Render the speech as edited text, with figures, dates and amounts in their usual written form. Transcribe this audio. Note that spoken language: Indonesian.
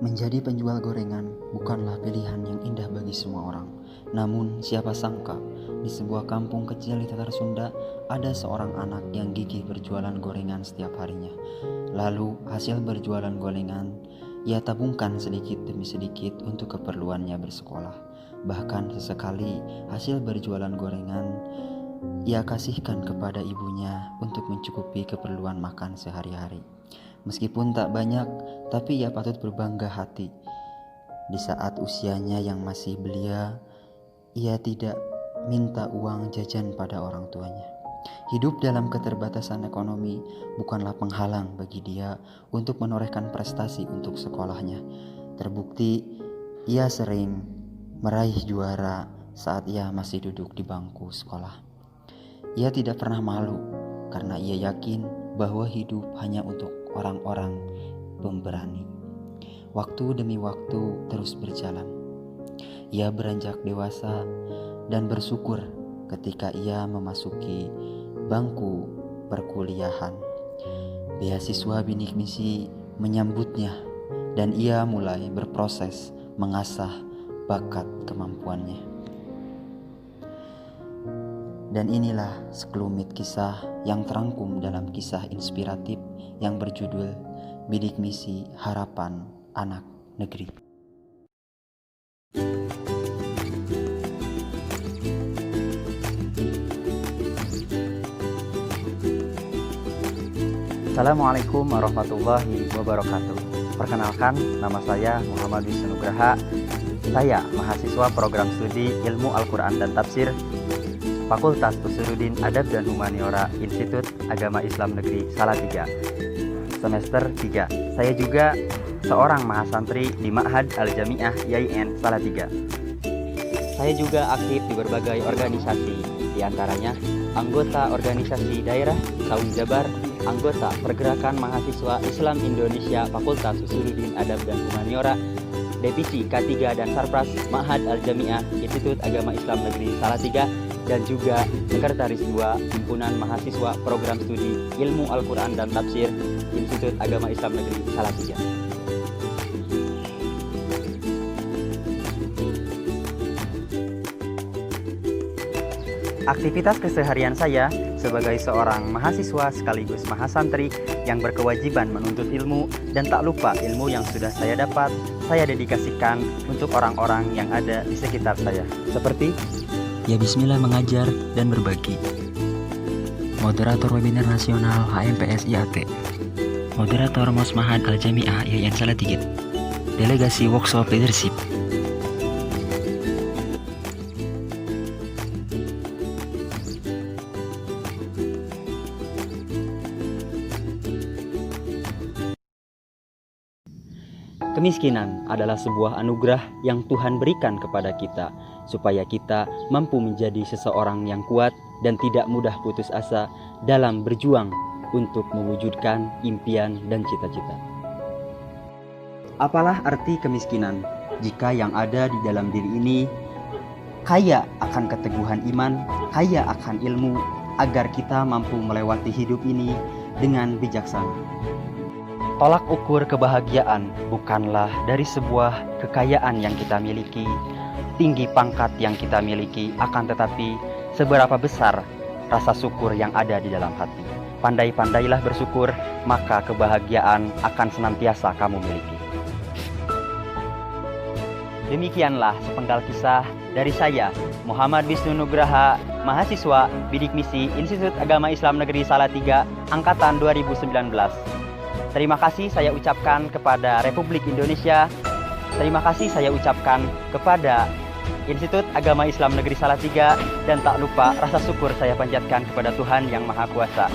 Menjadi penjual gorengan bukanlah pilihan yang indah bagi semua orang. Namun siapa sangka di sebuah kampung kecil di Tatar Sunda ada seorang anak yang gigih berjualan gorengan setiap harinya. Lalu hasil berjualan gorengan ia tabungkan sedikit demi sedikit untuk keperluannya bersekolah. Bahkan sesekali hasil berjualan gorengan ia kasihkan kepada ibunya untuk mencukupi keperluan makan sehari-hari. Meskipun tak banyak, tapi ia patut berbangga hati. Di saat usianya yang masih belia, ia tidak minta uang jajan pada orang tuanya. Hidup dalam keterbatasan ekonomi bukanlah penghalang bagi dia untuk menorehkan prestasi untuk sekolahnya. Terbukti, ia sering meraih juara saat ia masih duduk di bangku sekolah. Ia tidak pernah malu karena ia yakin bahwa hidup hanya untuk orang-orang pemberani. Waktu demi waktu terus berjalan. Ia beranjak dewasa dan bersyukur ketika ia memasuki bangku perkuliahan. Beasiswa bidik misi menyambutnya dan ia mulai berproses mengasah bakat kemampuannya. Dan inilah sekelumit kisah yang terangkum dalam kisah inspiratif yang berjudul Bidik Misi Harapan Anak Negeri. Assalamualaikum warahmatullahi wabarakatuh. Perkenalkan, nama saya Muhammad Wisnu Nugraha. Saya mahasiswa program studi Ilmu Al-Quran dan Tafsir Fakultas Usuluddin Adab dan Humaniora Institut Agama Islam Negeri Salatiga semester 3. Saya juga seorang mahasantri di Ma'had Al-Jami'ah YIN Salatiga. Saya juga aktif di berbagai organisasi, diantaranya anggota organisasi daerah Kaum Jabar, anggota Pergerakan Mahasiswa Islam Indonesia Fakultas Usuluddin Adab dan Humaniora, Divisi K3 dan Sarpras Ma'had Al-Jami'ah Institut Agama Islam Negeri Salatiga, dan juga Sekretaris 2 Himpunan Mahasiswa Program Studi Ilmu Al-Quran dan Tafsir Institut Agama Islam Negeri Salatiga. Aktivitas keseharian saya sebagai seorang mahasiswa sekaligus mahasantri yang berkewajiban menuntut ilmu dan tak lupa ilmu yang sudah saya dapat, saya dedikasikan untuk orang-orang yang ada di sekitar saya. Seperti Ya Bismillah mengajar dan berbagi. Moderator webinar nasional HMPS IAT. Moderator MOS Ma'had Al-Jami'ah YIN Salatiga. Delegasi workshop leadership. Kemiskinan adalah sebuah anugerah yang Tuhan berikan kepada kita, supaya kita mampu menjadi seseorang yang kuat dan tidak mudah putus asa dalam berjuang untuk mewujudkan impian dan cita-cita. Apalah arti kemiskinan jika yang ada di dalam diri ini kaya akan keteguhan iman, kaya akan ilmu, agar kita mampu melewati hidup ini dengan bijaksana. Tolak ukur kebahagiaan bukanlah dari sebuah kekayaan yang kita miliki, tinggi pangkat yang kita miliki, akan tetapi seberapa besar rasa syukur yang ada di dalam hati. Pandai-pandailah bersyukur, maka kebahagiaan akan senantiasa kamu miliki. Demikianlah sepenggal kisah dari saya, Muhammad Wisnu Nugraha, mahasiswa Bidik Misi Institut Agama Islam Negeri Salatiga, Angkatan 2019. Terima kasih saya ucapkan kepada Republik Indonesia. Terima kasih saya ucapkan kepada Institut Agama Islam Negeri Salatiga. Dan tak lupa rasa syukur saya panjatkan kepada Tuhan Yang Maha Kuasa.